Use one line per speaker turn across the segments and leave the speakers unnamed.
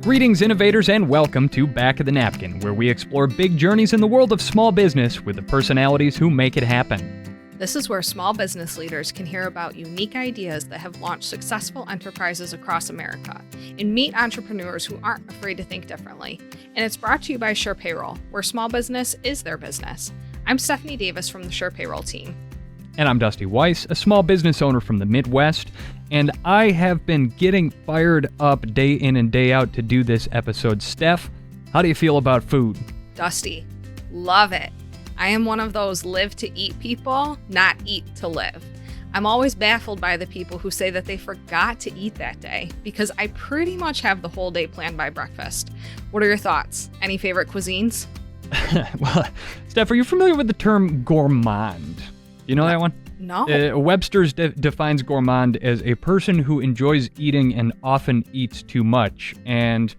Greetings, innovators, and welcome to Back of the Napkin, where we explore big journeys in the world of small business with the personalities who make it happen.
This is where small business leaders can hear about unique ideas that have launched successful enterprises across America and meet entrepreneurs who aren't afraid to think differently. And it's brought to you by SurePayroll, where small business is their business. I'm Stephanie Davis from the SurePayroll team.
And I'm Dusty Weiss, a small business owner from the Midwest, and I have been getting fired up day in and day out to do this episode. Steph, how do you feel about food?
Dusty, love it. I am one of those live to eat people, not eat to live. I'm always baffled by the people who say that they forgot to eat that day, because I pretty much have the whole day planned by breakfast. What are your thoughts? Any favorite cuisines?
Well, Steph, are you familiar with the term gourmand? You know that one?
No.
Webster's defines gourmand as a person who enjoys eating and often eats too much. And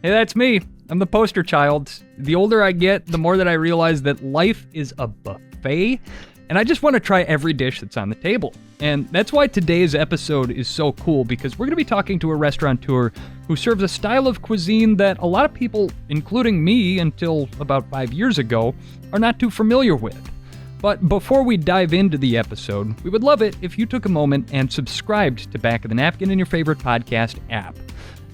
hey, that's me. I'm the poster child. The older I get, the more that I realize that life is a buffet, and I just want to try every dish that's on the table. And that's why today's episode is so cool, because we're going to be talking to a restaurateur who serves a style of cuisine that a lot of people, including me until about 5 years ago, are not too familiar with. But before we dive into the episode, we would love it if you took a moment and subscribed to Back of the Napkin in your favorite podcast app.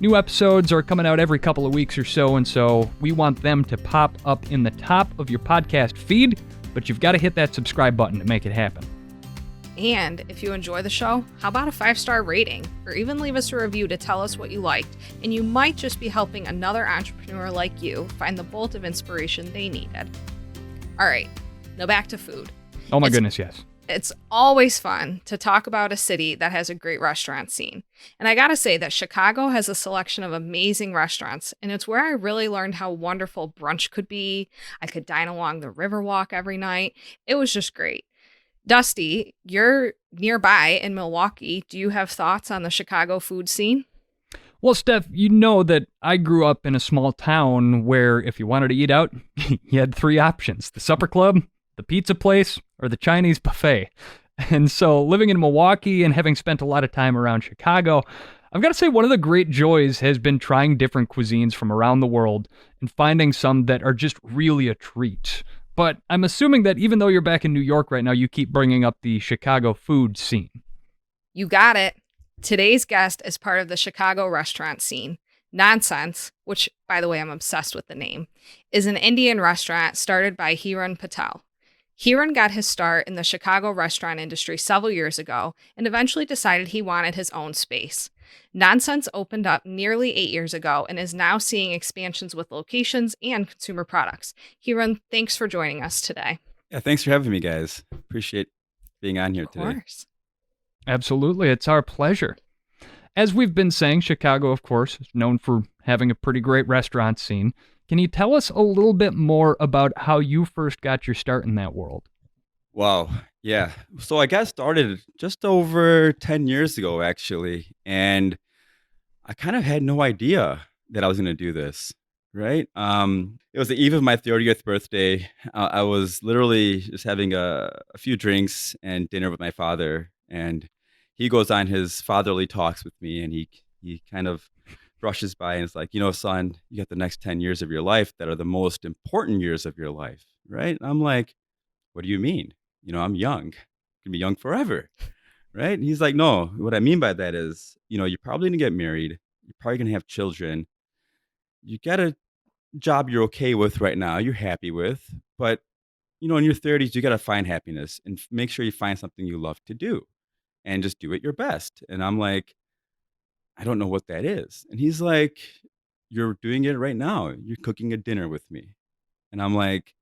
New episodes are coming out every couple of weeks or so, and so we want them to pop up in the top of your podcast feed, but you've got to hit that subscribe button to make it happen.
And if you enjoy the show, how about a 5-star rating? Or even leave us a review to tell us what you liked, and you might just be helping another entrepreneur like you find the bolt of inspiration they needed. All right. Now back to food.
Oh my goodness, yes.
It's always fun to talk about a city that has a great restaurant scene. And I gotta say that Chicago has a selection of amazing restaurants, and it's where I really learned how wonderful brunch could be. I could dine along the Riverwalk every night. It was just great. Dusty, you're nearby in Milwaukee. Do you have thoughts on the Chicago food scene?
Well, Steph, you know that I grew up in a small town where if you wanted to eat out, you had 3 options: the supper club, the pizza place, or the Chinese buffet. And so living in Milwaukee and having spent a lot of time around Chicago, I've got to say one of the great joys has been trying different cuisines from around the world and finding some that are just really a treat. But I'm assuming that even though you're back in New York right now, you keep bringing up the Chicago food scene.
You got it. Today's guest is part of the Chicago restaurant scene. NaanSense, which, by the way, I'm obsessed with the name, is an Indian restaurant started by Hiran Patel. Hiran got his start in the Chicago restaurant industry several years ago and eventually decided he wanted his own space. NaanSense opened up nearly 8 years ago and is now seeing expansions with locations and consumer products. Hiran, thanks for joining us today.
Yeah, thanks for having me, guys. Appreciate being on here today.
Of course.
Absolutely, it's our pleasure. As we've been saying, Chicago, of course, is known for having a pretty great restaurant scene. Can you tell us a little bit more about how you first got your start in that world?
Wow. Yeah. So I got started just over 10 years ago, actually. And I kind of had no idea that I was going to do this, right? It was the eve of my 30th birthday. I was literally just having a few drinks and dinner with my father. And he goes on his fatherly talks with me, and he kind of brushes by and it's like, son, you got the next 10 years of your life that are the most important years of your life, right? And I'm like, what do you mean? I'm young. I can be young forever, right? And he's like, no, what I mean by that is, you're probably going to get married. You're probably going to have children. You got a job you're okay with right now, you're happy with, but, in your 30s, you got to find happiness and make sure you find something you love to do and just do it your best. And I'm like, I don't know what that is. And he's like, you're doing it right now. You're cooking a dinner with me. And I'm like,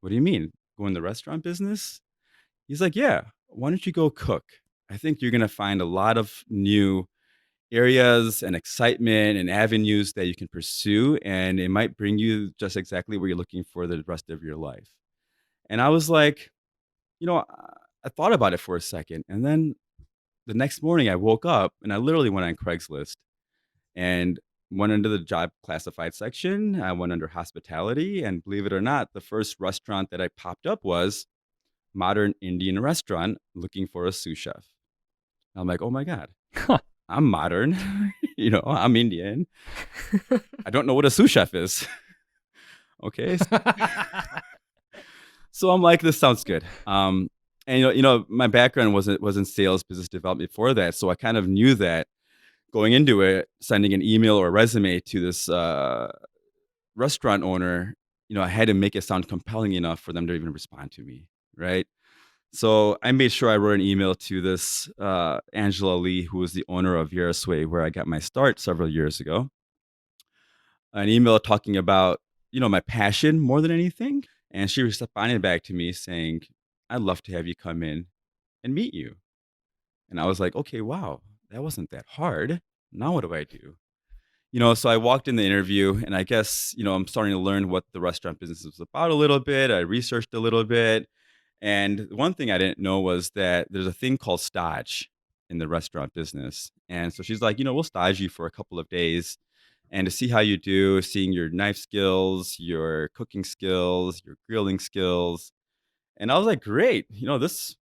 what do you mean? Go in the restaurant business? He's like, yeah, why don't you go cook? I think you're going to find a lot of new areas and excitement and avenues that you can pursue. And it might bring you just exactly where you're looking for the rest of your life. And I was like, I thought about it for a second. And then the next morning I woke up and I literally went on Craigslist and went into the job classified section. I went under hospitality, and believe it or not, the first restaurant that I popped up was modern Indian restaurant looking for a sous chef. I'm like, oh my God, I'm modern. I'm Indian. I don't know what a sous chef is. Okay. So I'm like, this sounds good. And my background was in sales, business development before that. So I kind of knew that going into it, sending an email or a resume to this restaurant owner, I had to make it sound compelling enough for them to even respond to me, right? So I made sure I wrote an email to this Angela Lee, who was the owner of Yarosway, where I got my start several years ago. An email talking about, my passion more than anything. And she responded back to me saying, I'd love to have you come in and meet you. And I was like, okay, wow, that wasn't that hard. Now what do I do? So I walked in the interview and I guess, I'm starting to learn what the restaurant business was about a little bit. I researched a little bit. And one thing I didn't know was that there's a thing called stage in the restaurant business. And so she's like, we'll stage you for a couple of days and to see how you do, seeing your knife skills, your cooking skills, your grilling skills. And I was like, great, this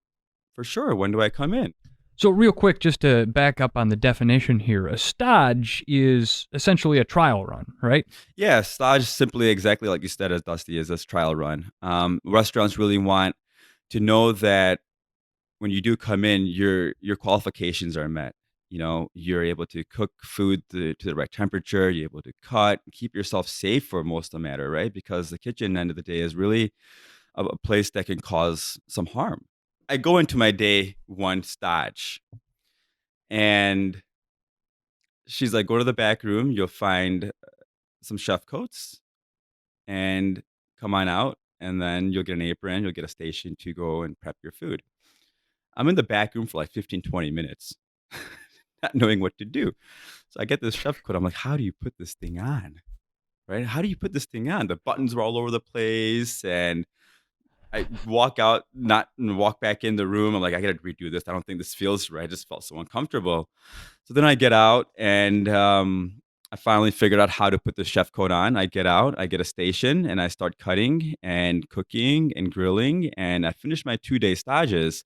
for sure. When do I come in?
So real quick, just to back up on the definition here, a stage is essentially a trial run, right?
Yeah, stage simply exactly like you said, as Dusty is this trial run. Restaurants really want to know that when you do come in, your qualifications are met. You're able to cook food to the right temperature. You're able to cut, keep yourself safe for most of the matter, right? Because the kitchen, end of the day, is really a place that can cause some harm. I go into my day one stage, and she's like, "Go to the back room. You'll find some chef coats, and come on out, and then you'll get an apron. You'll get a station to go and prep your food." I'm in the back room for like 15, 20 minutes, not knowing what to do. So I get this chef coat. I'm like, how do you put this thing on? Right? How do you put this thing on? The buttons were all over the place. And I walk out, not and walk back in the room. I'm like, I got to redo this. I don't think this feels right. I just felt so uncomfortable. So then I get out and I finally figured out how to put the chef coat on. I get out, I get a station, and I start cutting and cooking and grilling. And I finish my 2-day stages.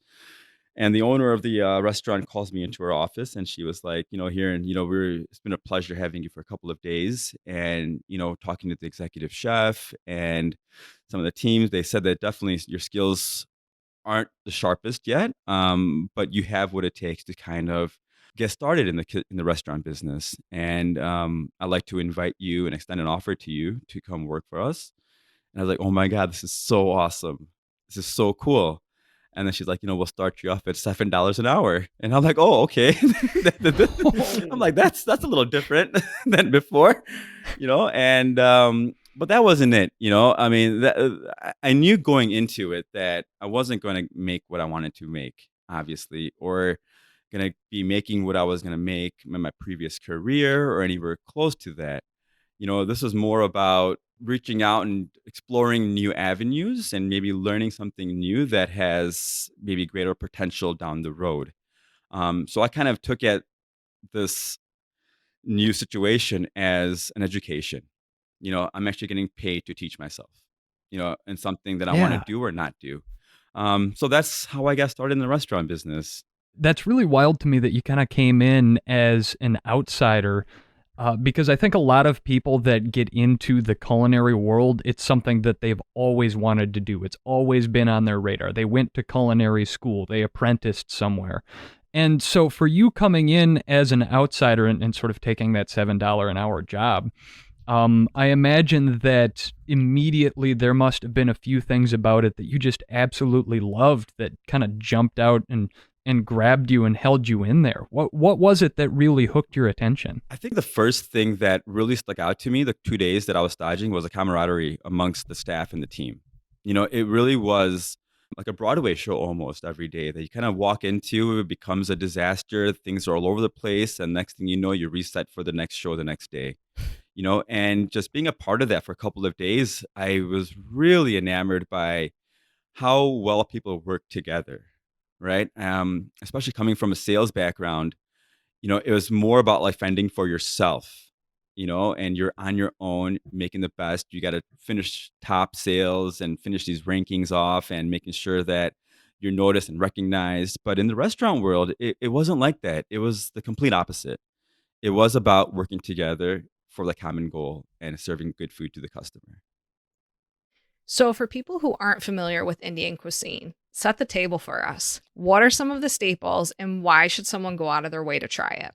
And the owner of the restaurant calls me into her office, and she was like, here, and it's been a pleasure having you for a couple of days, and talking to the executive chef and some of the teams. They said that definitely your skills aren't the sharpest yet, but you have what it takes to kind of get started in the restaurant business. And I'd like to invite you and extend an offer to you to come work for us. And I was like, oh my God, this is so awesome. This is so cool. And then she's like, we'll start you off at $7 an hour. And I'm like, oh, okay. I'm like, that's a little different than before, and but that wasn't it, I mean, I knew going into it that I wasn't going to make what I wanted to make, obviously, or going to be making what I was going to make in my previous career or anywhere close to that. This was more about reaching out and exploring new avenues and maybe learning something new that has maybe greater potential down the road. So I kind of took at this new situation as an education. I'm actually getting paid to teach myself, and something that I want to
Yeah.
do or not do. So that's how I got started in the restaurant business.
That's really wild to me that you kind of came in as an outsider, because I think a lot of people that get into the culinary world, it's something that they've always wanted to do. It's always been on their radar. They went to culinary school, they apprenticed somewhere. And so for you coming in as an outsider and sort of taking that $7 an hour job, I imagine that immediately there must have been a few things about it that you just absolutely loved that kind of jumped out and grabbed you and held you in there. What was it that really hooked your attention?
I think the first thing that really stuck out to me the 2 days that I was staging was the camaraderie amongst the staff and the team. It really was like a Broadway show almost every day that you kind of walk into. It becomes a disaster. Things are all over the place. And next thing you know, you're reset for the next show the next day. And just being a part of that for a couple of days, I was really enamored by how well people work together, right? Especially coming from a sales background, it was more about like fending for yourself, and you're on your own making the best. You got to finish top sales and finish these rankings off and making sure that you're noticed and recognized. But in the restaurant world, it wasn't like that. It was the complete opposite. it was about working together for the common goal and serving good food to the customer.
So, for people who aren't familiar with Indian cuisine, set the table for us. What are some of the staples and why should someone go out of their way to try it?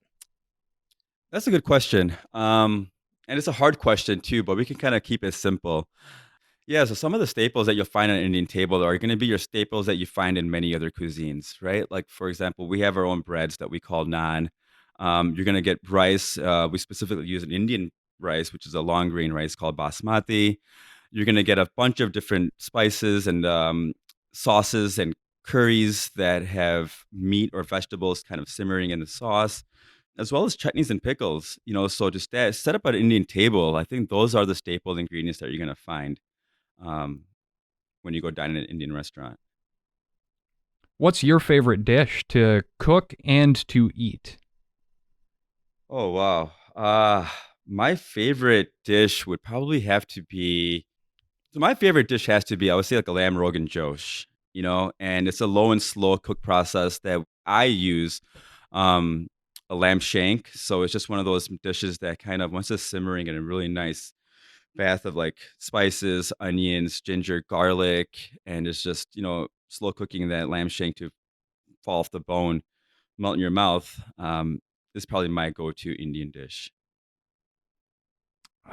That's a good question. And it's a hard question too, but we can kind of keep it simple. Yeah, so some of the staples that you'll find on an Indian table are going to be your staples that you find in many other cuisines, right? Like, for example, we have our own breads that we call naan. You're going to get rice. We specifically use an Indian rice, which is a long grain rice called basmati. You're going to get a bunch of different spices and sauces and curries that have meat or vegetables kind of simmering in the sauce, as well as chutneys and pickles. So to set up an Indian table, I think those are the staple ingredients that you're going to find um, when you go dine in an Indian restaurant.
What's your favorite dish to cook and to eat?
Oh, wow. My favorite dish would probably have to be, so my favorite dish has to be, I would say, like a lamb rogan josh, and it's a low and slow cook process that I use um, a lamb shank. So it's just one of those dishes that kind of, once it's simmering in a really nice bath of like spices, onions, ginger, garlic, and it's just, slow cooking that lamb shank to fall off the bone, melt in your mouth. Is probably my go-to Indian dish.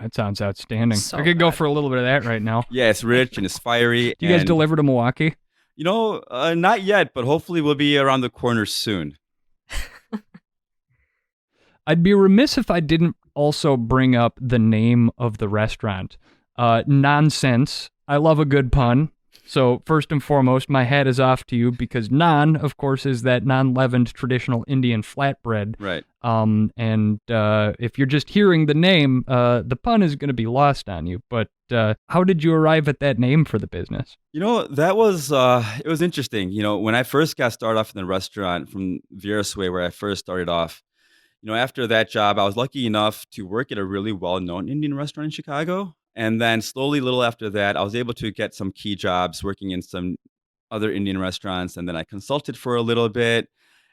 That sounds outstanding. I
So
could go
good.
for a little bit of that right now.
Yeah, it's rich and it's fiery.
Do you guys
And,
deliver to Milwaukee?
not yet, but hopefully we'll be around the corner soon.
I'd be remiss if I didn't also bring up the name of the restaurant. NaanSense. I love a good pun. So first and foremost, my hat is off to you because naan, of course, is that non-leavened traditional Indian flatbread.
Right.
And if you're just hearing the name, the pun is going to be lost on you. But how did you arrive at that name for the business?
That was it was interesting. When I first got started off in the restaurant from Veersway, where I first started off, after that job, I was lucky enough to work at a really well-known Indian restaurant in Chicago. And then slowly, little after that, I was able to get some key jobs working in some other Indian restaurants. And then I consulted for a little bit.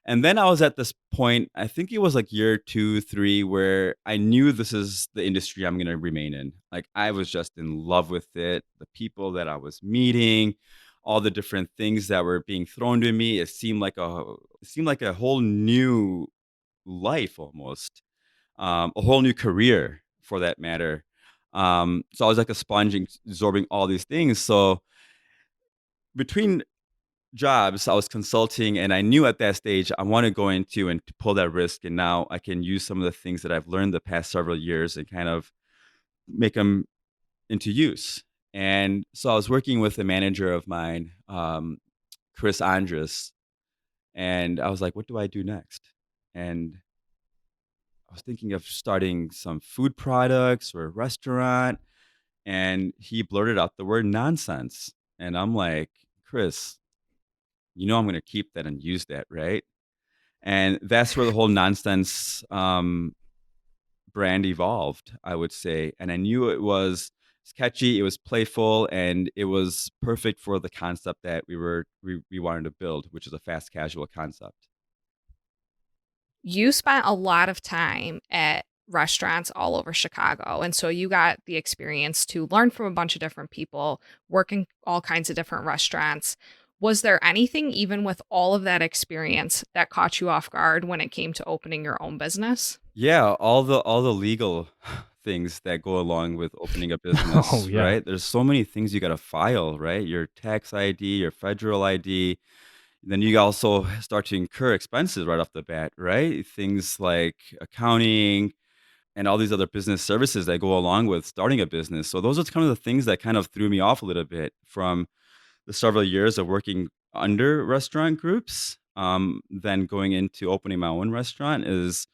And then I was at this point, I think it was like year 2, 3, where I knew this is the industry I'm going to remain in. Like I was just in love with it, the people that I was meeting, all the different things that were being thrown to me. It seemed like a whole new life almost, a whole new career for that matter. So I was like a sponge absorbing all these things. So between jobs, I was consulting, and I knew at that stage I want to go into and to pull that risk. And now I can use some of the things that I've learned the past several years and kind of make them into use. And so I was working with a manager of mine, Chris Andres, and I was like, what do I do next? And I was thinking of starting some food products or a restaurant. And he blurted out the word nonsense. And I'm like, Chris, I'm going to keep that and use that, right? And that's where the whole nonsense brand evolved, I would say. And I knew it was sketchy, it was playful, and it was perfect for the concept that we wanted to build, which is a fast casual concept.
You spent a lot of time at restaurants all over Chicago. And so you got the experience to learn from a bunch of different people, work in all kinds of different restaurants. Was there anything, even with all of that experience, that caught you off guard when it came to opening your own business?
Yeah, all the legal things that go along with opening a
Oh,
business,
yeah.
right? There's so many things you got to file, right? Your tax ID, your federal ID. Then you also start to incur expenses right off the bat, right? Things like accounting and all these other business services that go along with starting a business. So those are kind of the things that kind of threw me off a little bit from the several years of working under restaurant groups. Then going into opening my own restaurant is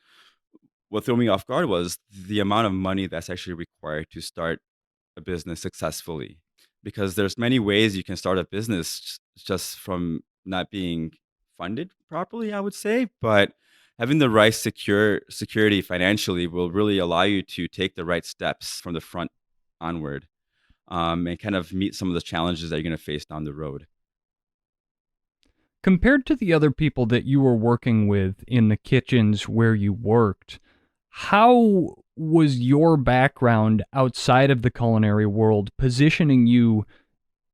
what threw me off guard was the amount of money that's actually required to start a business successfully, because there's many ways you can start a business just from not being funded properly, I would say. But having the right security financially will really allow you to take the right steps from the front onward, and kind of meet some of the challenges that you're going to face down the road.
Compared to the other people that you were working with in the kitchens where you worked, How was your background outside of the culinary world positioning you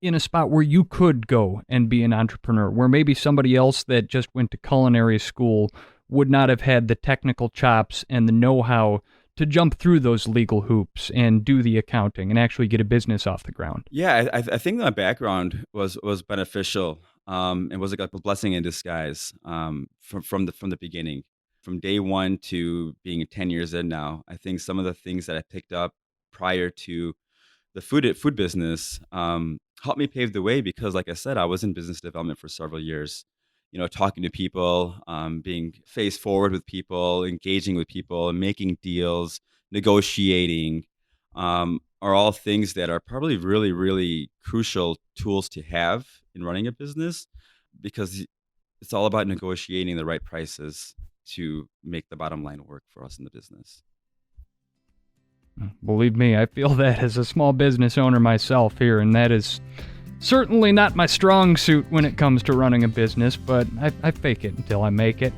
in a spot where you could go and be an entrepreneur, where maybe somebody else that just went to culinary school would not have had the technical chops and the know-how to jump through those legal hoops and do the accounting and actually get a business off the ground?
Yeah, I think my background was beneficial. It was like a blessing in disguise. From the beginning, from day one to being 10 years in now. I think some of the things that I picked up prior to the food business helped me pave the way because, like I said, I was in business development for several years. Talking to people, being face forward with people, engaging with people, making deals, negotiating, are all things that are probably really, really crucial tools to have in running a business because it's all about negotiating the right prices to make the bottom line work for us in the business.
Believe me, I feel that as a small business owner myself here, and that is certainly not my strong suit when it comes to running a business, but I fake it until I make it.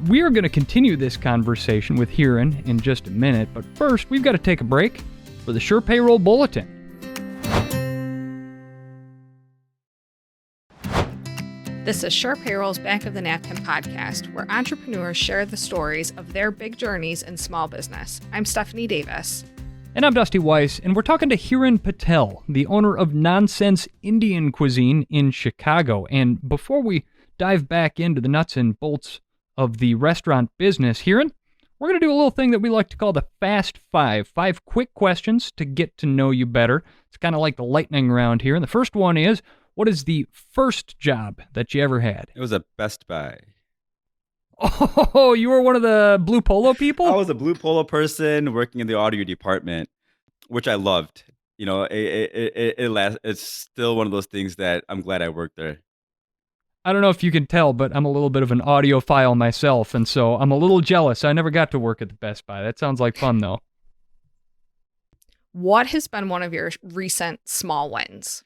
We are going to continue this conversation with Hiran in just a minute, but first we've got to take a break for the Sure Payroll Bulletin.
This is Sure Payroll's Back of the Napkin podcast, where entrepreneurs share the stories of their big journeys in small business. I'm Stephanie Davis.
And I'm Dusty Weiss, and we're talking to Hiran Patel, the owner of NaanSense Indian Cuisine in Chicago. And before we dive back into the nuts and bolts of the restaurant business, Hiran, we're going to do a little thing that we like to call the Fast Five. 5 quick questions to get to know you better. It's kind of like the lightning round here. And the first one is, what is the first job that you ever had?
It was a Best Buy.
Oh, you were one of the Blue Polo people?
I was a Blue Polo person working in the audio department, which I loved. It's still one of those things that I'm glad I worked there.
I don't know if you can tell, but I'm a little bit of an audiophile myself, and so I'm a little jealous. I never got to work at the Best Buy. That sounds like fun, though.
What has been one of your recent small wins?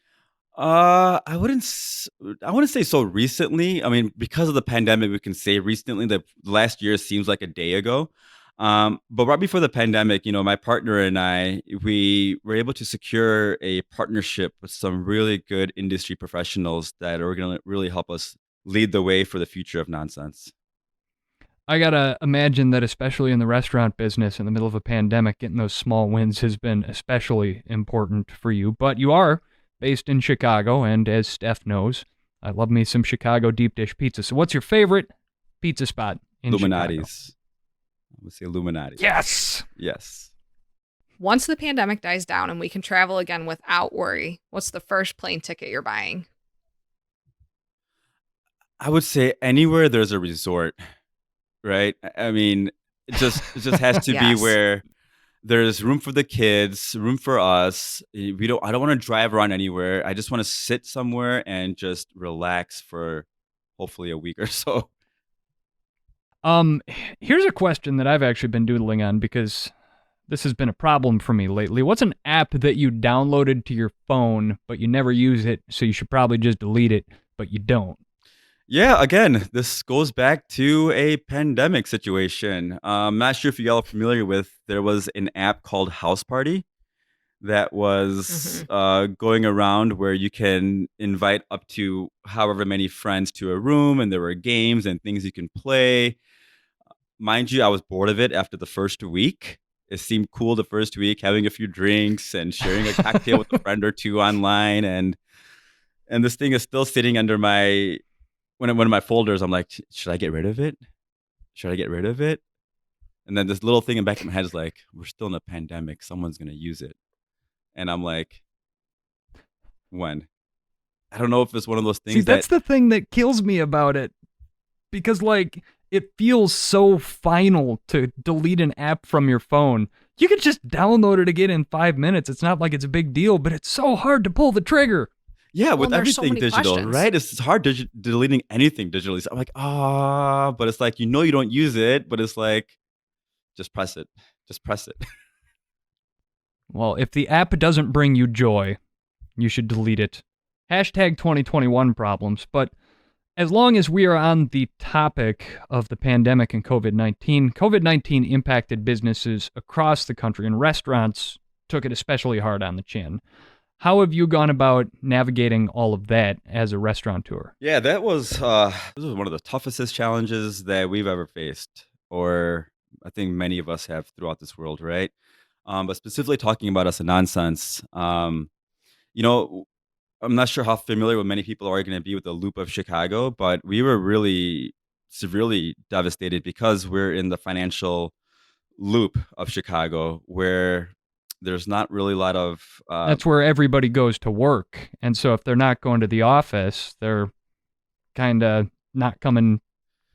I wouldn't say so recently. I mean, because of the pandemic, we can say recently. The last year seems like a day ago. But right before the pandemic, my partner and I, we were able to secure a partnership with some really good industry professionals that are going to really help us lead the way for the future of NaanSense.
I gotta imagine that especially in the restaurant business in the middle of a pandemic, getting those small wins has been especially important for you. But you are based in Chicago, and as Steph knows, I love me some Chicago deep dish pizza. So what's your favorite pizza spot in
Illuminati's.
Chicago?
I would say Illuminati's.
Yes!
Yes.
Once the pandemic dies down and we can travel again without worry, what's the first plane ticket you're buying?
I would say anywhere there's a resort, right? I mean, it just has to be
Yes.
where there's room for the kids, room for us. I don't want to drive around anywhere. I just want to sit somewhere and just relax for hopefully a week or so.
Here's a question that I've actually been doodling on because this has been a problem for me lately. What's an app that you downloaded to your phone, but you never use it, so you should probably just delete it, but you don't?
Yeah, again, this goes back to a pandemic situation. I'm not sure if you all are familiar with, there was an app called House Party that was going around where you can invite up to however many friends to a room, and there were games and things you can play. Mind you, I was bored of it after the first week. It seemed cool the first week, having a few drinks and sharing a cocktail with a friend or two online. And this thing is still sitting under one of my folders. I'm like, should I get rid of it? Should I get rid of it? And then this little thing in the back of my head is like, we're still in a pandemic. Someone's going to use it. And I'm like, when? I don't know if it's one of those things.
See, that's the thing that kills me about it. Because, it feels so final to delete an app from your phone. You can just download it again in 5 minutes. It's not like it's a big deal, but it's so hard to pull the trigger.
Yeah, with
there's so
everything
many
digital,
questions.
right? It's hard deleting anything digitally. So I'm like, but it's like, you don't use it, but it's like, just press it. Just press it.
Well, if the app doesn't bring you joy, you should delete it. #2021 problems. But As long as we are on the topic of the pandemic and COVID 19 impacted businesses across the country, and restaurants took it especially hard on the chin. How have you gone about navigating all of that as a restaurateur?
Yeah, that was this was one of the toughest challenges that we've ever faced, or I think many of us have throughout this world, right? But specifically talking about us in nonsense, you know, I'm not sure how familiar with many people are going to be with the loop of Chicago, but we were really severely devastated because we're in the financial loop of Chicago, where there's not really a lot of
That's where everybody goes to work. And so if they're not going to the office, they're kind of not coming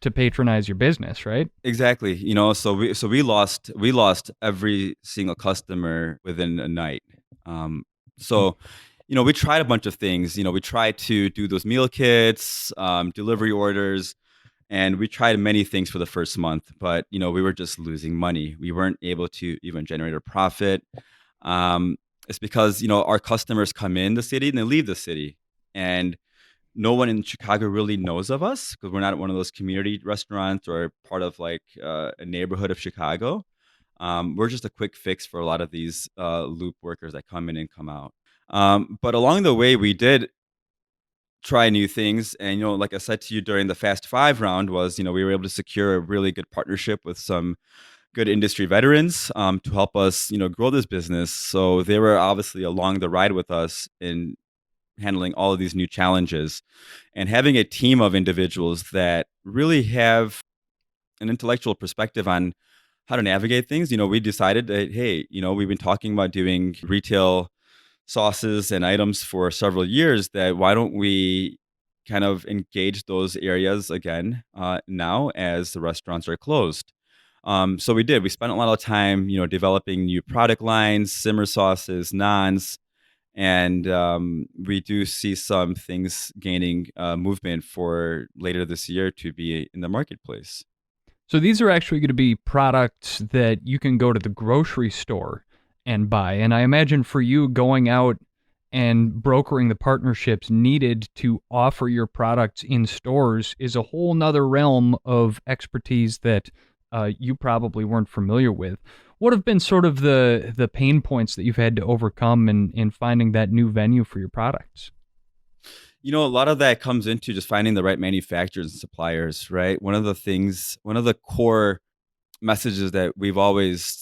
to patronize your business, right?
exactly, so we lost every single customer within a night. Um, so we tried a bunch of things. We tried to do those meal kits, delivery orders, and we tried many things for the first month, but we were just losing money. We weren't able to even generate a profit. Um, it's because our customers come in the city and they leave the city, and no one in Chicago really knows of us because we're not one of those community restaurants or part of like a neighborhood of Chicago. We're just a quick fix for a lot of these loop workers that come in and come out. But along the way, we did try new things, and like I said to you during the Fast Five round, was we were able to secure a really good partnership with some good industry veterans to help us grow this business. So they were obviously along the ride with us in handling all of these new challenges, and having a team of individuals that really have an intellectual perspective on how to navigate things. We decided that, hey, we've been talking about doing retail sauces and items for several years, that why don't we kind of engage those areas again now as the restaurants are closed. So we did. We spent a lot of time, developing new product lines, simmer sauces, naans, and we do see some things gaining movement for later this year to be in the marketplace.
So these are actually going to be products that you can go to the grocery store and buy. And I imagine for you, going out and brokering the partnerships needed to offer your products in stores is a whole nother realm of expertise that you probably weren't familiar with. What have been sort of the pain points that you've had to overcome in finding that new venue for your products?
A lot of that comes into just finding the right manufacturers and suppliers, right? One of the core messages that we've always,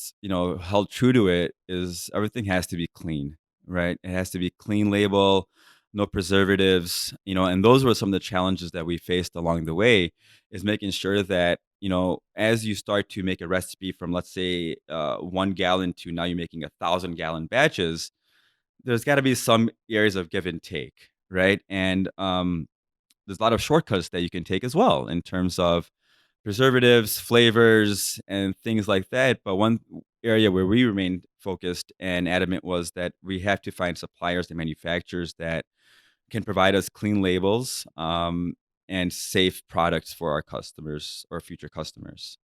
held true to it is everything has to be clean, right? It has to be clean label, no preservatives, and those were some of the challenges that we faced along the way, is making sure that, as you start to make a recipe from, let's say, 1 gallon to now you're making 1,000 gallon batches, there's got to be some areas of give and take, right? And there's a lot of shortcuts that you can take as well in terms of preservatives, flavors, and things like that. But one area where we remained focused and adamant was that we have to find suppliers and manufacturers that can provide us clean labels and safe products for our customers or future customers.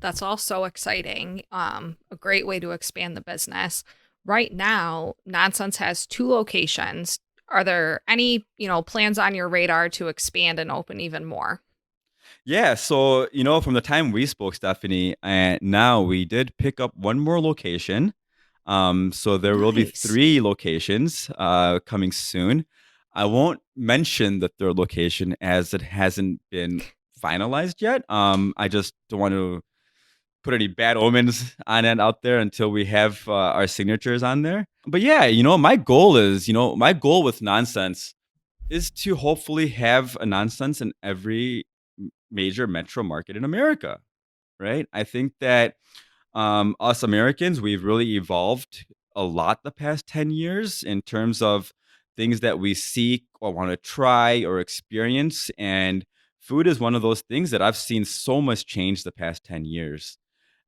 That's all so exciting. A great way to expand the business. Right now, NaanSense has 2 locations. Are there any, plans on your radar to expand and open even more?
Yeah, so from the time we spoke, Stephanie, and now we did pick up one more location. So there will be
Nice.
3 locations coming soon. I won't mention the third location as it hasn't been finalized yet. I just don't want to put any bad omens on it out there until we have our signatures on there. But yeah, my goal with nonsense is to hopefully have a nonsense in every major metro market in America, right? I think that us Americans, we've really evolved a lot the past 10 years in terms of things that we seek or want to try or experience. And food is one of those things that I've seen so much change the past 10 years.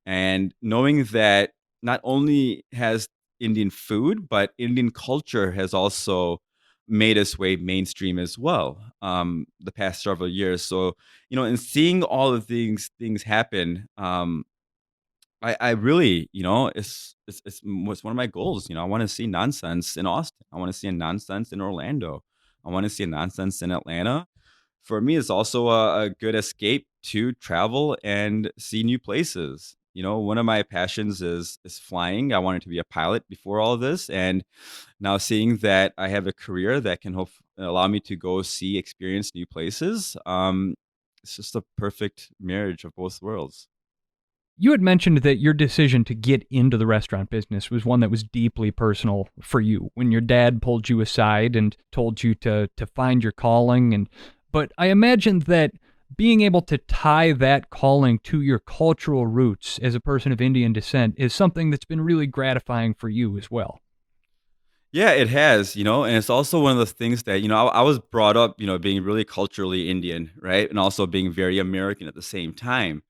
And knowing that not only has Indian food, but Indian culture has also made its way mainstream as well the past several years. So, and seeing all of these things happen, I really, it's one of my goals. I want to see nonsense in Austin. I want to see a nonsense in Orlando. I want to see a nonsense in Atlanta. for me, it's also a good escape to travel and see new places. One of my passions is flying. I wanted to be a pilot before all of this, and now seeing that I have a career that can allow me to go see, experience new places, it's just a perfect marriage of both worlds.
You had mentioned that your decision to get into the restaurant business was one that was deeply personal for you when your dad pulled you aside and told you to find your calling. But I imagined that being able to tie that calling to your cultural roots as a person of Indian descent is something that's been really gratifying for you as well.
Yeah, it has, and it's also one of those things that, I was brought up, being really culturally Indian, right? And also being very American at the same time.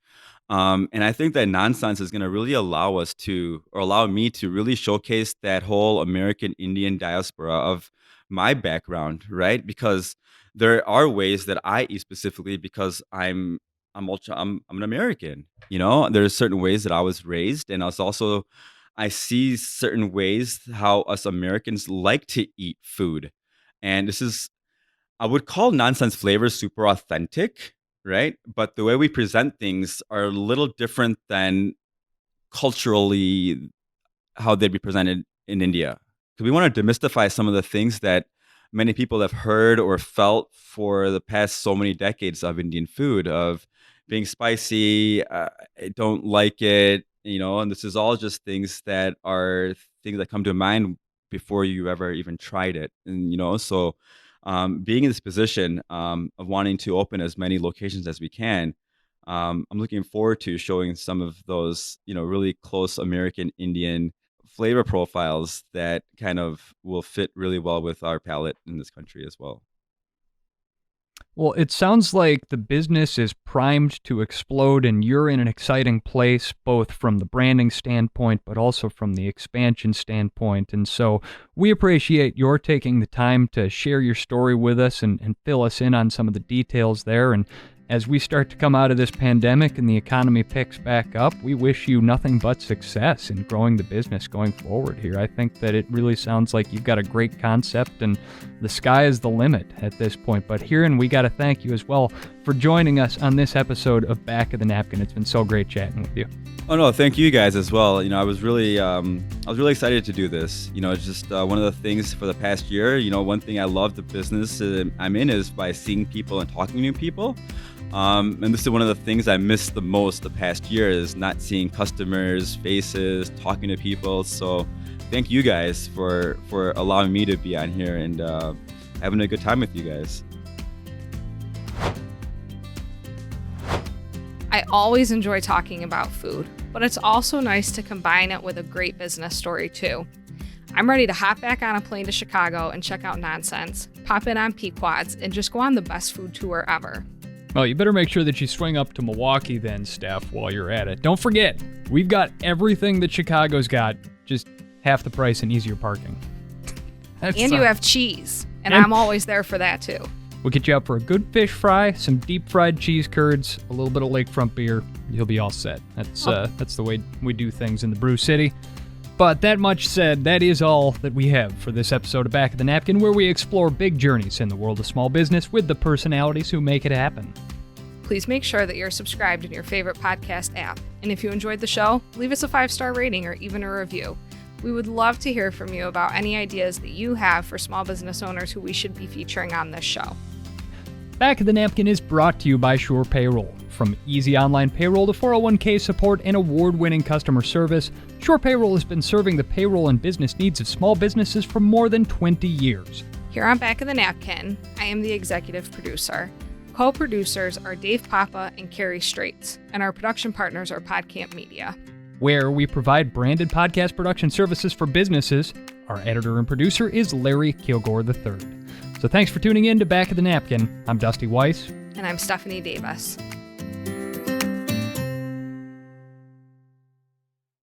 And I think that NaanSense is going to really allow me to really showcase that whole American Indian diaspora of my background, right? Because there are ways that I eat specifically because I'm an American. There's certain ways that I was raised, and I see certain ways how us Americans like to eat food, and I would call nonsense flavors super authentic, right? But the way we present things are a little different than culturally how they'd be presented in India. Because we want to demystify some of the things that many people have heard or felt for the past so many decades of Indian food, of being spicy, I don't like it, and this is all just things that come to mind before you ever even tried it. And, so being in this position of wanting to open as many locations as we can, I'm looking forward to showing some of those, really close American Indian flavor profiles that kind of will fit really well with our palate in this country as well.
Well, it sounds like the business is primed to explode, and you're in an exciting place, both from the branding standpoint, but also from the expansion standpoint. And so we appreciate your taking the time to share your story with us and fill us in on some of the details there. And as we start to come out of this pandemic and the economy picks back up, we wish you nothing but success in growing the business going forward here. I think that it really sounds like you've got a great concept, and the sky is the limit at this point. But Hiran, we got to thank you as well for joining us on this episode of Back of the Napkin. It's been so great chatting with you.
Oh no, thank you guys as well. I was really excited to do this. It's just one of the things for the past year. One thing I love the business I'm in is by seeing people and talking to new people. And this is one of the things I missed the most the past year, is not seeing customers' faces, talking to people. So thank you guys for allowing me to be on here and having a good time with you guys.
I always enjoy talking about food, but it's also nice to combine it with a great business story too. I'm ready to hop back on a plane to Chicago and check out NaanSense, pop in on Pequods, and just go on the best food tour ever.
Well, you better make sure that you swing up to Milwaukee then, Steph, while you're at it. Don't forget, we've got everything that Chicago's got, just half the price and easier parking.
And you have cheese, and I'm always there for that too.
We'll get you out for a good fish fry, some deep fried cheese curds, a little bit of lakefront beer. You'll be all set. That's the way we do things in the Brew City. But that much said, that is all that we have for this episode of Back of the Napkin, where we explore big journeys in the world of small business with the personalities who make it happen.
Please make sure that you're subscribed in your favorite podcast app. And if you enjoyed the show, leave us a 5-star rating or even a review. We would love to hear from you about any ideas that you have for small business owners who we should be featuring on this show.
Back of the Napkin is brought to you by Sure Payroll. From easy online payroll to 401k support and award-winning customer service, Sure Payroll has been serving the payroll and business needs of small businesses for more than 20 years.
Here on Back of the Napkin, I am the executive producer. Co-producers are Dave Papa and Carrie Straits, and our production partners are PodCamp Media.
Where we provide branded podcast production services for businesses, our editor and producer is Larry Kilgore III. So thanks for tuning in to Back of the Napkin. I'm Dusty Weiss.
And I'm Stephanie Davis.